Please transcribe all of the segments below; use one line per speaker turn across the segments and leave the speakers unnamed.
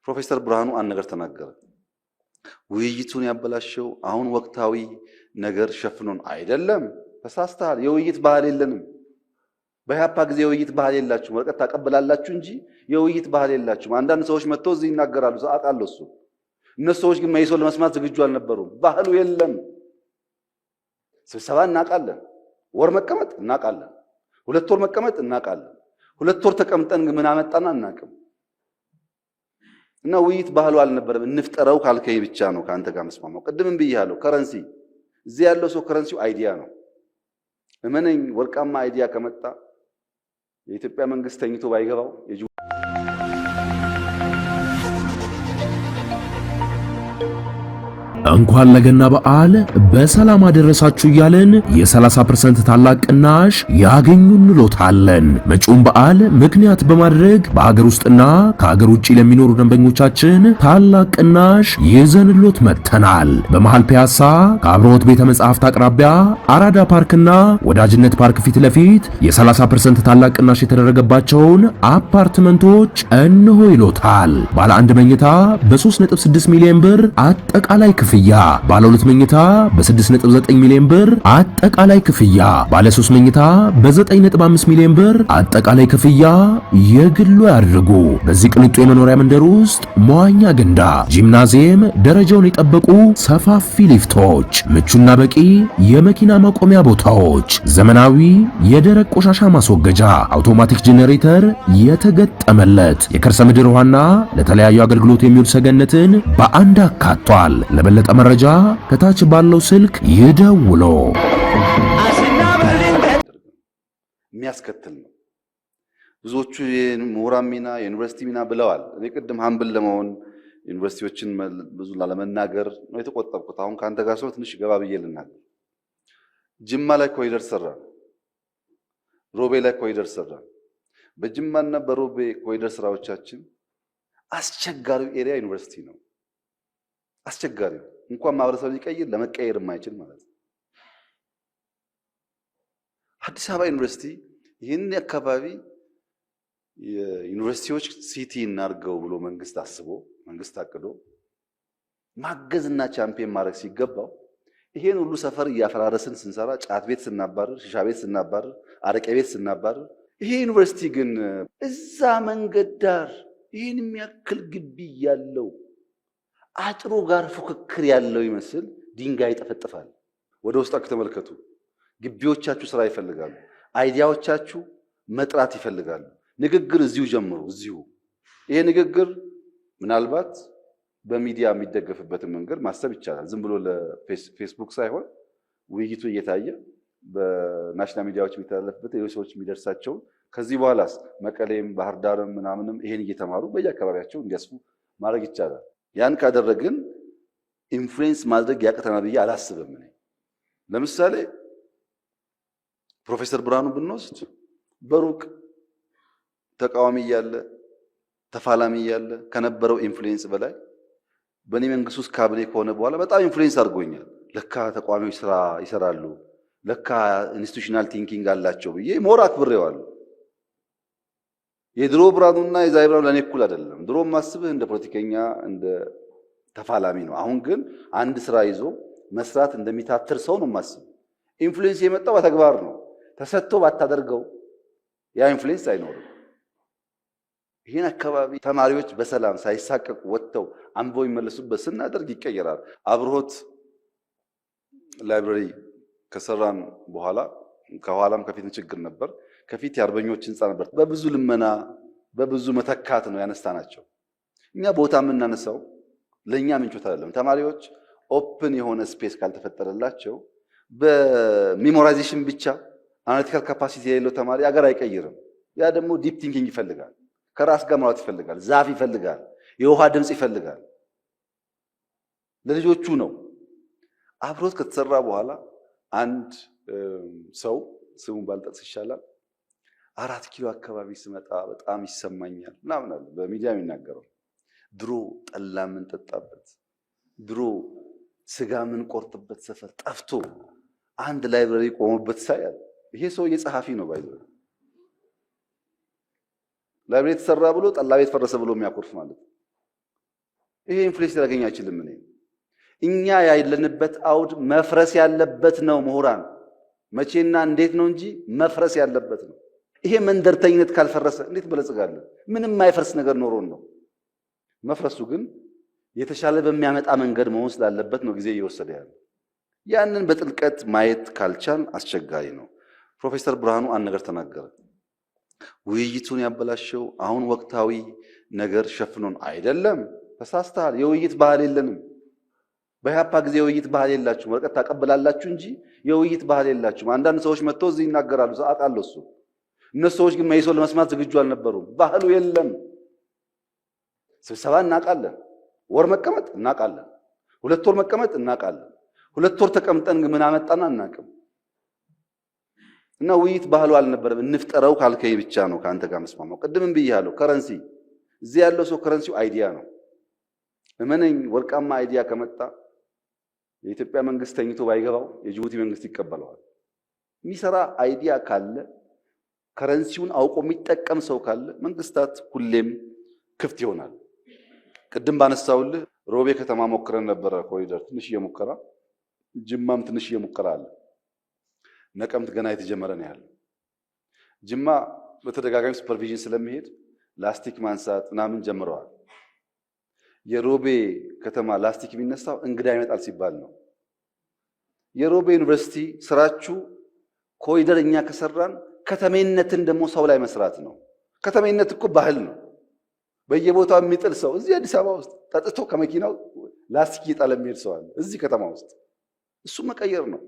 ፕሮፌሰር ብርሃኑ አንድ ነገር ተናገረ። ውይይቱን ያበላሸው አሁን ወቅታዊ ነገር ሸፍኖን አይደለም። ተሳስተሃል። የውይይት ባህል የለንም። በኢህአፓ ጊዜ የውይይት ባህል የላችሁም። ወረቀት ታቀበላላችሁ እንጂ የውይይት ባህል የላችሁም። አንዳንድ ሰዎች መጥተው እዚህ ይናገራሉ። አውቃለሁ እሱ። እነሱ ሰዎች ግን መይሶን ለመስማት ዝግጁ አልነበሩም። ባህሉ የለም። ስብሰባ እናውቃለን። ወር መቀመጥ እናውቃለን። 2 ወር መቀመጥ እናውቃለን። 2 ወር ተቀምጠን ምን አመጣና እናውቅም። እና ውይይት ባህሉ አልነበረም። እንፍጠረው ካልከይ ብቻ ነው ካንተ ጋር መስማማው። ቅድምም ብያለሁ። ከረንሲ እዚህ ያለው ሰው ከረንሲው አይዲያ ነው። እመነኝ፣ ወርቃማ አይዲያ ከመጣ የኢትዮጵያ መንግስት ተኝቶ ባይገባው
እንኳን ለገና በዓል በሰላም አደረሳችሁ እያለን የ30% ታላቅ ቅናሽ ያገኙ እንሎታለን። መጪውን በዓል ምክንያት በማድረግ በአገር ውስጥና ከአገር ውጪ ለሚኖሩ ደንበኞቻችን ታላቅ ቅናሽ ይዘንሎት መጥተናል። በመሃል ፒያሳ ከአብሮት ቤተ መጻሕፍት አቅራቢያ አራዳ ፓርክና ወዳጅነት ፓርክ ፊት ለፊት የ30% ታላቅ ቅናሽ የተደረገባቸውን አፓርትመንቶች እንሆ ይሎታል። ባለ 1 መኝታ በ3.6 ሚሊዮን ብር አጠቃላይ ክፍያ፣ ባለ 2 መኝታ በ6.9 ሚሊዮን ብር አጠቃላይ ክፍያ፣ ባለ 3 መኝታ በ9.5 ሚሊዮን ብር አጠቃላይ ክፍያ የግሉ ያድርጉ። በዚህ ቅንጡ የመኖሪያ መንደር ውስጥ መዋኛ ገንዳ፣ ጂምናዚየም፣ ደረጃውን የጠበቁ ሰፋፊ ሊፍቶች፣ ምቹና በቂ የመኪና ማቆሚያ ቦታዎች፣ ዘመናዊ የደረቅ ቆሻሻ ማስወገጃ፣ አውቶማቲክ ጄኔሬተር የተገጠመለት የከርሰ ምድር ውሃና ለተለያዩ አገልግሎት የሚውል ሰገነትን በአንድ አካቷል። ለበለጠ መረጃ ከታች ባለው ስልክ ይደውሉ።
የሚያስከትል ነው። ብዙዎቹ የምሁራን ሚና የዩኒቨርሲቲ ሚና ብለዋል። እኔ ቅድም ሀምብል ለመሆን ዩኒቨርሲቲዎችን ብዙ ላለመናገር ነው የተቆጠብኩት። አሁን ካንተ ጋር ሰው ትንሽ ገባ ብዬ ልናገር። ጅማ ላይ ኮሪደር ሰራ፣ ሮቤ ላይ ኮሪደር ሰራ። በጅማና በሮቤ ኮሪደር ስራዎቻችን አስቸጋሪው ኤሪያ ዩኒቨርሲቲ ነው። አስቸጋሪው እንኳን ማህበረሰብ ሊቀይር ለመቀየር የማይችል ማለት ነው። አዲስ አበባ ዩኒቨርሲቲ ይህን አካባቢ የዩኒቨርሲቲዎች ሲቲ እናርገው ብሎ መንግስት አስቦ መንግስት አቅዶ ማገዝና ቻምፒየን ማድረግ ሲገባው ይሄን ሁሉ ሰፈር እያፈራረስን ስንሰራ፣ ጫት ቤት ስናባረር፣ ሺሻ ቤት ስናባረር፣ አረቄ ቤት ስናባረር፣ ይሄ ዩኒቨርሲቲ ግን እዛ መንገድ ዳር ይህን የሚያክል ግቢ ያለው አጥሩ ጋር ፉክክር ያለው ይመስል ድንጋይ ይጠፈጥፋል። ወደ ውስጣችሁ ተመልከቱ። ግቢዎቻችሁ ስራ ይፈልጋሉ። አይዲያዎቻችሁ መጥራት ይፈልጋሉ። ንግግር እዚሁ ጀምሩ። እዚሁ ይሄ ንግግር ምናልባት በሚዲያ የሚደገፍበትን መንገድ ማሰብ ይቻላል። ዝም ብሎ ለፌስቡክ ሳይሆን ውይይቱ እየታየ በናሽናል ሚዲያዎች የሚተላለፍበት ሌሎች ሰዎች የሚደርሳቸው ከዚህ በኋላስ መቀሌም ባህር ዳርም ምናምንም ይሄን እየተማሩ በየአካባቢያቸው እንዲያስቡ ማድረግ ይቻላል። ያን ካደረግን ኢንፍሉዌንስ ማድረግ ያቅተናል ብዬ አላስብም። ለምሳሌ ፕሮፌሰር ብርሃኑ ብንወስድ በሩቅ ተቃዋሚ እያለ ተፋላሚ እያለ ከነበረው ኢንፍሉዌንስ በላይ በእኔ መንግስት ውስጥ ካቢኔ ከሆነ በኋላ በጣም ኢንፍሉዌንስ አድርጎኛል። ለካ ተቃዋሚዎች ስራ ይሰራሉ፣ ለካ ኢንስቲቱሽናል ቲንኪንግ አላቸው ብዬ ሞር አክብሬዋለሁ። የድሮ ብርሃኑና የዛሬ ብርሃኑ ለኔ እኩል አይደለም። ድሮ ማስብህ እንደ ፖለቲከኛ እንደ ተፋላሚ ነው። አሁን ግን አንድ ስራ ይዞ መስራት እንደሚታትር ሰው ነው ማስብ። ኢንፍሉዌንስ የመጣው በተግባር ነው። ተሰጥቶ ባታደርገው ያ ኢንፍሉዌንስ አይኖርም። ይህን አካባቢ ተማሪዎች በሰላም ሳይሳቀቁ ወጥተው አንበው ይመለሱበት ስናደርግ ይቀየራል። አብሮት ላይብረሪ ከሰራን በኋላ ከኋላም ከፊት ችግር ነበር። ከፊት የአርበኞች ህንፃ ነበር። በብዙ ልመና በብዙ መተካት ነው ያነሳናቸው። እኛ ቦታ የምናነሳው ለኛ ምንጮት አይደለም። ተማሪዎች ኦፕን የሆነ ስፔስ ካልተፈጠረላቸው በሜሞራይዜሽን ብቻ አናሊቲካል ካፓሲቲ የሌለው ተማሪ አገር አይቀይርም። ያ ደግሞ ዲፕ ቲንኪንግ ይፈልጋል። ከራስ ጋር ማውራት ይፈልጋል። ዛፍ ይፈልጋል። የውሃ ድምጽ ይፈልጋል። ለልጆቹ ነው። አብሮት ከተሰራ በኋላ አንድ ሰው ስሙን ባልጠቅስ ይሻላል 4 ኪሎ አካባቢ ስመጣ በጣም ይሰማኛል ምናምን አለ። በሚዲያ የሚናገረው ድሮ ጠላ ምን ጠጣበት፣ ድሮ ስጋ ምን ቆርጥበት ሰፈር ጠፍቶ አንድ ላይብረሪ ቆሞበት ሳያል። ይሄ ሰው የጸሐፊ ነው ባይዘው ላይብረሪ ተሰራ ብሎ ጠላ ቤት ፈረሰ ብሎ የሚያኮርፍ ማለት ነው። ይሄ ኢንፍሌሽን ሊያገኝ አይችልም። እኛ ያለንበት አውድ መፍረስ ያለበት ነው። ምሁራን መቼና እንዴት ነው እንጂ መፍረስ ያለበት ነው። ይሄ መንደርተኝነት ካልፈረሰ እንዴት በለጽጋለን? ምንም የማይፈርስ ነገር ኖሮን ነው። መፍረሱ ግን የተሻለ በሚያመጣ መንገድ መሆን ስላለበት ነው ጊዜ እየወሰደ ያለው። ያንን በጥልቀት ማየት ካልቻል አስቸጋሪ ነው። ፕሮፌሰር ብርሃኑ አንድ ነገር ተናገረ። ውይይቱን ያበላሸው አሁን ወቅታዊ ነገር ሸፍኖን አይደለም። ተሳስተሃል። የውይይት ባህል የለንም። በኢህአፓ ጊዜ የውይይት ባህል የላችሁም። ወረቀት ታቀብላላችሁ እንጂ የውይይት ባህል የላችሁም። አንዳንድ ሰዎች መጥተው እዚህ ይናገራሉ። አውቃለሁ እሱ። እነሱ ሰዎች ግን መይሶ ለመስማት ዝግጁ አልነበሩም። ባህሉ የለም። ስብሰባ እናውቃለን። ወር መቀመጥ እናውቃለን። 2 ወር መቀመጥ እናውቃለን። 2 ወር ተቀምጠን ግን ምን አመጣና አናውቅም። እና ውይይት ባህሉ አልነበረም። እንፍጠረው ካልከኝ ብቻ ነው ካንተ ጋር መስማማው። ቅድምም ብያለሁ። ከረንሲ እዚህ ያለው ሰው ከረንሲው አይዲያ ነው። እመነኝ፣ ወርቃማ አይዲያ ከመጣ የኢትዮጵያ መንግስት ተኝቶ ባይገባው የጅቡቲ መንግስት ይቀበለዋል። የሚሰራ አይዲያ ካለ ከረንሲውን አውቆ የሚጠቀም ሰው ካለ መንግስታት ሁሌም ክፍት ይሆናል። ቅድም ባነሳውልህ ሮቤ ከተማ ሞክረን ነበረ ኮሪደር፣ ትንሽዬ ሙከራ። ጅማም ትንሽዬ ሙከራ አለ። ነቀምት ገና የተጀመረ ነው ያለው። ጅማ በተደጋጋሚ ሱፐርቪዥን ስለሚሄድ ላስቲክ ማንሳት ምናምን ጀምረዋል። የሮቤ ከተማ ላስቲክ የሚነሳው እንግዳ ይመጣል ሲባል ነው። የሮቤ ዩኒቨርሲቲ ስራችሁ ኮሪደር እኛ ከሰራን ከተሜነትን ደግሞ ሰው ላይ መስራት ነው። ከተሜነት እኮ ባህል ነው። በየቦታው የሚጥል ሰው እዚህ አዲስ አበባ ውስጥ ጠጥቶ ከመኪናው ላስቲክ እየጣለ የሚሄድ ሰው አለ እዚህ ከተማ ውስጥ። እሱ መቀየር ነው።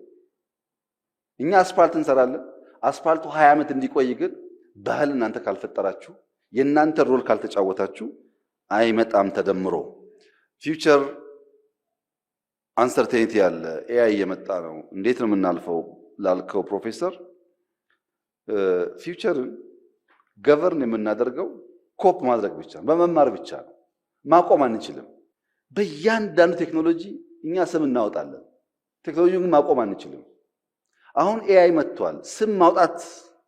እኛ አስፋልት እንሰራለን። አስፋልቱ 20 ዓመት እንዲቆይ ግን ባህል እናንተ ካልፈጠራችሁ፣ የእናንተ ሮል ካልተጫወታችሁ አይመጣም ተደምሮ። ፊውቸር አንሰርቴኒቲ ያለ ኤአይ እየመጣ ነው። እንዴት ነው የምናልፈው ላልከው ፕሮፌሰር፣ ፊውቸርን ገቨርን የምናደርገው ኮፕ ማድረግ ብቻ ነው፣ በመማር ብቻ ነው። ማቆም አንችልም። በእያንዳንዱ ቴክኖሎጂ እኛ ስም እናወጣለን። ቴክኖሎጂውን ግን ማቆም አንችልም። አሁን ኤአይ መጥቷል። ስም ማውጣት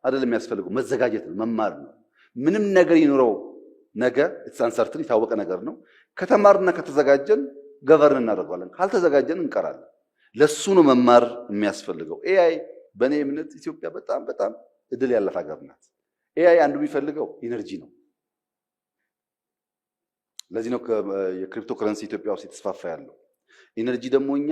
አይደለም የሚያስፈልገው፣ መዘጋጀት ነው፣ መማር ነው። ምንም ነገር ይኖረው ነገ ኢትስ የታወቀ ነገር ነው። ከተማርና ከተዘጋጀን ገቨርን እናደርገዋለን፣ ካልተዘጋጀን እንቀራለን። ለሱ ነው መማር የሚያስፈልገው። ኤአይ በእኔ እምነት ኢትዮጵያ በጣም በጣም እድል ያላት ሀገር ናት። ኤአይ አንዱ የሚፈልገው ኢነርጂ ነው። ለዚህ ነው የክሪፕቶ ከረንሲ ኢትዮጵያ ውስጥ የተስፋፋ ያለው። ኢነርጂ ደግሞ እኛ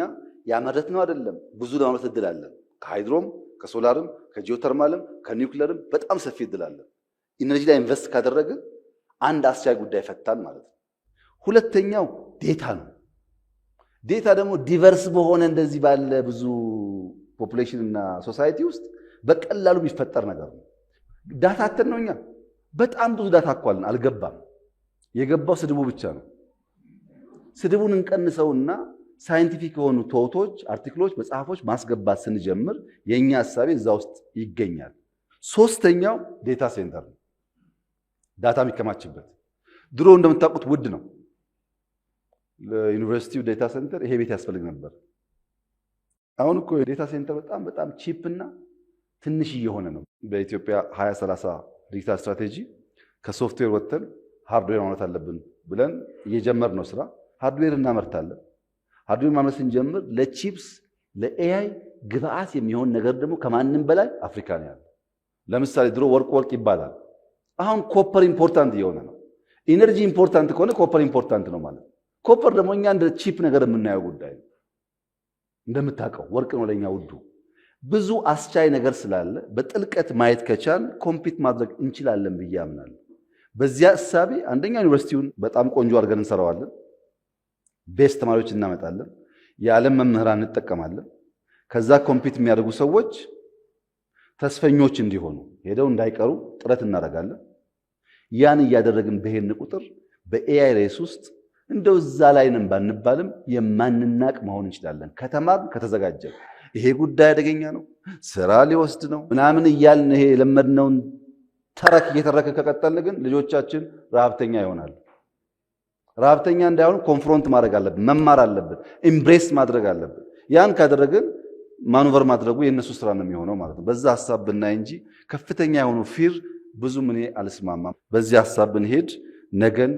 ያመረት ነው አይደለም፣ ብዙ ለማምረት እድል አለን። ከሃይድሮም፣ ከሶላርም፣ ከጂኦተርማልም፣ ከኒውክለርም በጣም ሰፊ እድል አለን። ኢነርጂ ላይ ኢንቨስት ካደረግን አንድ አስቻይ ጉዳይ ፈታን ማለት ነው። ሁለተኛው ዴታ ነው። ዴታ ደግሞ ዲቨርስ በሆነ እንደዚህ ባለ ብዙ ፖፑሌሽን እና ሶሳይቲ ውስጥ በቀላሉ የሚፈጠር ነገር ነው። ዳታ አተን ነው። እኛ በጣም ብዙ ዳታ አኳልን አልገባም። የገባው ስድቡ ብቻ ነው። ስድቡን እንቀንሰውና ሳይንቲፊክ የሆኑ ቶቶች፣ አርቲክሎች፣ መጽሐፎች ማስገባት ስንጀምር የኛ ሐሳቤ እዛ ውስጥ ይገኛል። ሶስተኛው ዴታ ሴንተር ነው። ዳታ የሚከማችበት ድሮ እንደምታውቁት ውድ ነው። ለዩኒቨርሲቲው ዴታ ሴንተር ይሄ ቤት ያስፈልግ ነበር። አሁን እኮ ዴታ ሴንተር በጣም በጣም ቺፕ እና ትንሽ እየሆነ ነው። በኢትዮጵያ 2030 ዲጂታል ስትራቴጂ ከሶፍትዌር ወጥተን ሃርድዌር ማምረት አለብን ብለን እየጀመር ነው ስራ። ሃርድዌር እናመርታለን። ሃርድዌር ማምረት ስንጀምር ለቺፕስ ለኤአይ ግብአት የሚሆን ነገር ደግሞ ከማንም በላይ አፍሪካ ነው ያለው። ለምሳሌ ድሮ ወርቅ ይባላል። አሁን ኮፐር ኢምፖርታንት እየሆነ ነው። ኢነርጂ ኢምፖርታንት ከሆነ ኮፐር ኢምፖርታንት ነው ማለት ነው። ኮፐር ደግሞ እኛ እንደ ቺፕ ነገር የምናየው ጉዳይ ነው። እንደምታውቀው ወርቅ ነው ለኛ ውዱ። ብዙ አስቻይ ነገር ስላለ በጥልቀት ማየት ከቻል ኮምፒት ማድረግ እንችላለን ብዬ አምናለሁ። በዚያ እሳቤ አንደኛ ዩኒቨርሲቲውን በጣም ቆንጆ አድርገን እንሰራዋለን። ቤስት ተማሪዎች እናመጣለን። የዓለም መምህራን እንጠቀማለን። ከዛ ኮምፒት የሚያደርጉ ሰዎች ተስፈኞች እንዲሆኑ ሄደው እንዳይቀሩ ጥረት እናደርጋለን። ያን እያደረግን በሄድን ቁጥር በኤአይ ሬስ ውስጥ እንደው እዛ ላይ ነን ባንባልም የማንናቅ መሆን እንችላለን። ከተማርን ከተዘጋጀን። ይሄ ጉዳይ አደገኛ ነው፣ ስራ ሊወስድ ነው ምናምን እያልን ይሄ የለመድነውን ተረክ እየተረከ ከቀጠልን ግን ልጆቻችን ረሃብተኛ ይሆናሉ። ረሃብተኛ እንዳይሆኑ ኮንፍሮንት ማድረግ አለብን፣ መማር አለብን፣ ኢምብሬስ ማድረግ አለብን። ያን ካደረግን ማኑቨር ማድረጉ የእነሱ ስራ ነው የሚሆነው ማለት ነው። በዛ ሐሳብ ብናይ እንጂ ከፍተኛ የሆኑ ፊር ብዙም እኔ አልስማማም። በዚህ ሐሳብ ብንሄድ ነገን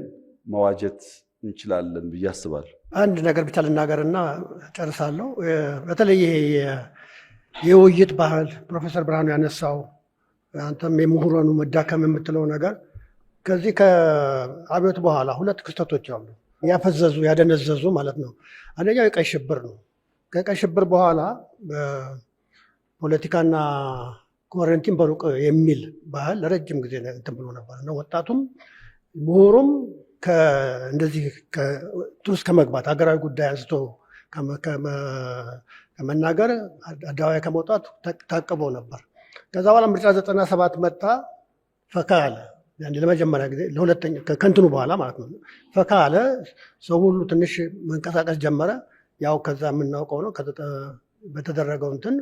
መዋጀት እንችላለን ብዬ አስባለሁ።
አንድ ነገር ብቻ ልናገርና ጨርሳለሁ። በተለይ ይሄ የውይይት ባህል ፕሮፌሰር ብርሃኑ ያነሳው አንተም የምሁራኑ መዳከም የምትለው ነገር ከዚህ ከአብዮት በኋላ ሁለት ክስተቶች አሉ ያፈዘዙ ያደነዘዙ ማለት ነው። አንደኛው የቀይ ሽብር ነው። ከቀይ ሽብር በኋላ ፖለቲካና ኮረንቲን በሩቅ የሚል ባህል ለረጅም ጊዜ እንትን ብሎ ነበር እና ወጣቱም ምሁሩም እንደዚህ ውስጥ ከመግባት ሀገራዊ ጉዳይ አንስቶ ከመናገር አደባባይ ከመውጣት ታቅቦ ነበር። ከዛ በኋላ ምርጫ 97 መጣ፣ ፈካ አለ። ለመጀመሪያ ጊዜ ለሁለተኛ ከእንትኑ በኋላ ማለት ነው ፈካ አለ። ሰው ሁሉ ትንሽ መንቀሳቀስ ጀመረ። ያው ከዛ የምናውቀው ነው በተደረገው እንትን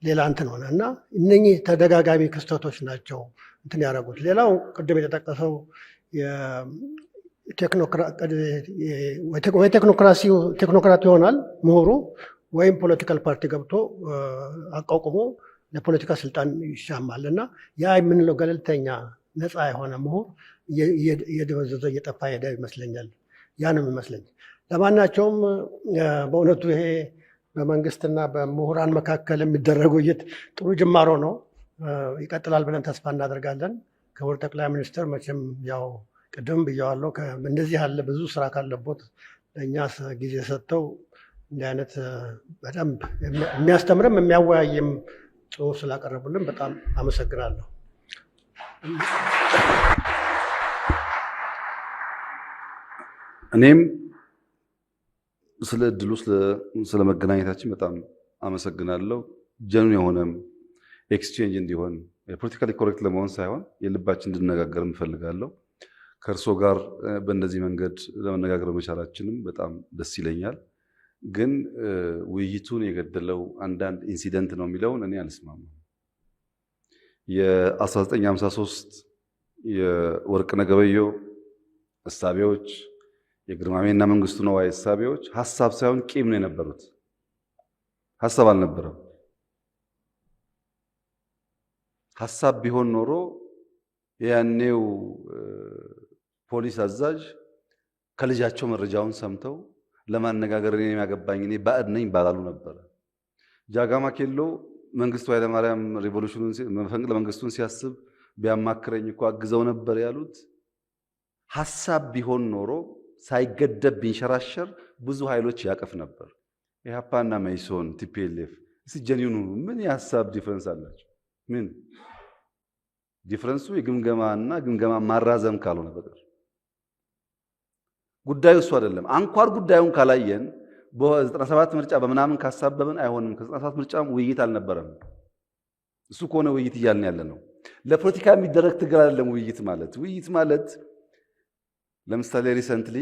ሌላ እንትን ሆነ እና እነኚህ ተደጋጋሚ ክስተቶች ናቸው እንትን ያደረጉት። ሌላው ቅድም የተጠቀሰው ቴክኖክራት ይሆናል ምሁሩ ወይም ፖለቲካል ፓርቲ ገብቶ አቋቁሞ ለፖለቲካ ስልጣን ይሻማል እና ያ የምንለው ገለልተኛ ነፃ የሆነ ምሁር እየደበዘዘ እየጠፋ ሄደ ይመስለኛል። ያ ነው የሚመስለኝ። ለማናቸውም በእውነቱ ይሄ በመንግስትና በምሁራን መካከል የሚደረገው ውይይት ጥሩ ጅማሮ ነው። ይቀጥላል ብለን ተስፋ እናደርጋለን። ክቡር ጠቅላይ ሚኒስትር መቼም ያው ቅድም ብያዋለሁ እንደዚህ ያለ ብዙ ስራ ካለቦት ለእኛ ጊዜ ሰጥተው እንዲህ አይነት በደንብ የሚያስተምርም የሚያወያይም ጽሁፍ ስላቀረቡልን በጣም አመሰግናለሁ።
እኔም ስለ እድሉ ስለ መገናኘታችን በጣም አመሰግናለሁ። ጀኑን የሆነም ኤክስቼንጅ እንዲሆን የፖለቲካሊ ኮሬክት ለመሆን ሳይሆን የልባችን እንድነጋገር እንፈልጋለሁ። ከእርሶ ጋር በእንደዚህ መንገድ ለመነጋገር መቻላችንም በጣም ደስ ይለኛል። ግን ውይይቱን የገደለው አንዳንድ ኢንሲደንት ነው የሚለውን እኔ አልስማማም። የ1953 የወርቅነህ ገበየሁ እሳቤዎች፣ የግርማሜና መንግስቱ ነዋይ እሳቤዎች ሀሳብ ሳይሆን ቂም ነው የነበሩት። ሀሳብ አልነበረም። ሀሳብ ቢሆን ኖሮ ያኔው ፖሊስ አዛዥ ከልጃቸው መረጃውን ሰምተው ለማነጋገር እኔ የሚያገባኝ እኔ ባዕድ ነኝ ባላሉ ነበረ። ጃጋማ ኬሎ መንግስቱ ኃይለማርያም ሪቮሉሽኑን መፈንቅለ መንግስቱን ሲያስብ ቢያማክረኝ እኮ አግዘው ነበር ያሉት። ሀሳብ ቢሆን ኖሮ ሳይገደብ ቢንሸራሸር ብዙ ኃይሎች ያቀፍ ነበር። ኢህአፓና መኢሶን ቲፒኤልኤፍ ሲጀኒኑ ምን የሀሳብ ዲፈረንስ አላቸው? ምን ዲፈረንሱ የግምገማና ግምገማ ማራዘም ካልሆነ በቀር ጉዳዩ እሱ አይደለም። አንኳር ጉዳዩን ካላየን በ97 ምርጫ በምናምን ካሳበብን አይሆንም። ከ97 ምርጫም ውይይት አልነበረም። እሱ ከሆነ ውይይት እያልን ያለ ነው። ለፖለቲካ የሚደረግ ትግል አይደለም ውይይት ማለት ለምሳሌ ሪሰንትሊ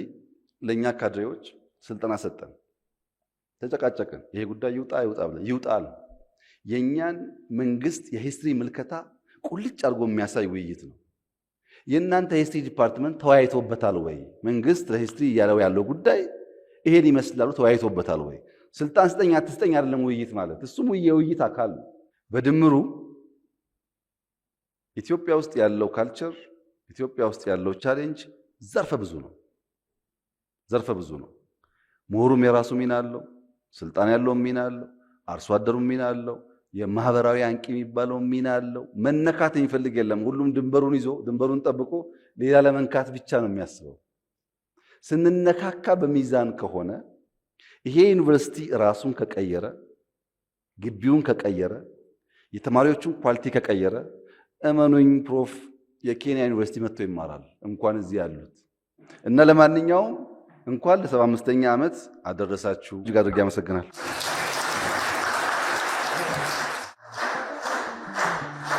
ለኛ ካድሬዎች ስልጠና ሰጠን፣ ተጨቃጨቅን። ይሄ ጉዳይ ይውጣ ብለን ይውጣል። የኛን መንግስት የሂስትሪ ምልከታ ቁልጭ አድርጎ የሚያሳይ ውይይት ነው። የእናንተ ሂስትሪ ዲፓርትመንት ተወያይቶበታል ወይ? መንግስት ለሂስትሪ እያለው ያለው ጉዳይ ይሄን ይመስላሉ ተወያይቶበታል ወይ? ስልጣን ስጠኝ አትስጠኝ አይደለም ውይይት ማለት። እሱም የውይይት አካል ነው። በድምሩ ኢትዮጵያ ውስጥ ያለው ካልቸር፣ ኢትዮጵያ ውስጥ ያለው ቻሌንጅ ዘርፈ ብዙ ነው። ምሁሩም የራሱ ሚና አለው፣ ስልጣን ያለው ሚና አለው፣ አርሶ አደሩም ሚና አለው፣ የማህበራዊ አንቂ የሚባለው ሚና አለው። መነካት የሚፈልግ የለም። ሁሉም ድንበሩን ይዞ ድንበሩን ጠብቆ ሌላ ለመንካት ብቻ ነው የሚያስበው። ስንነካካ በሚዛን ከሆነ ይሄ ዩኒቨርሲቲ ራሱን ከቀየረ፣ ግቢውን ከቀየረ፣ የተማሪዎቹን ኳሊቲ ከቀየረ እመኑኝ ፕሮፍ የኬንያ ዩኒቨርሲቲ መጥቶ ይማራል እንኳን እዚህ ያሉት። እና ለማንኛውም እንኳን ለ75ኛ ዓመት አደረሳችሁ። እጅግ አድርጌ አመሰግናለሁ።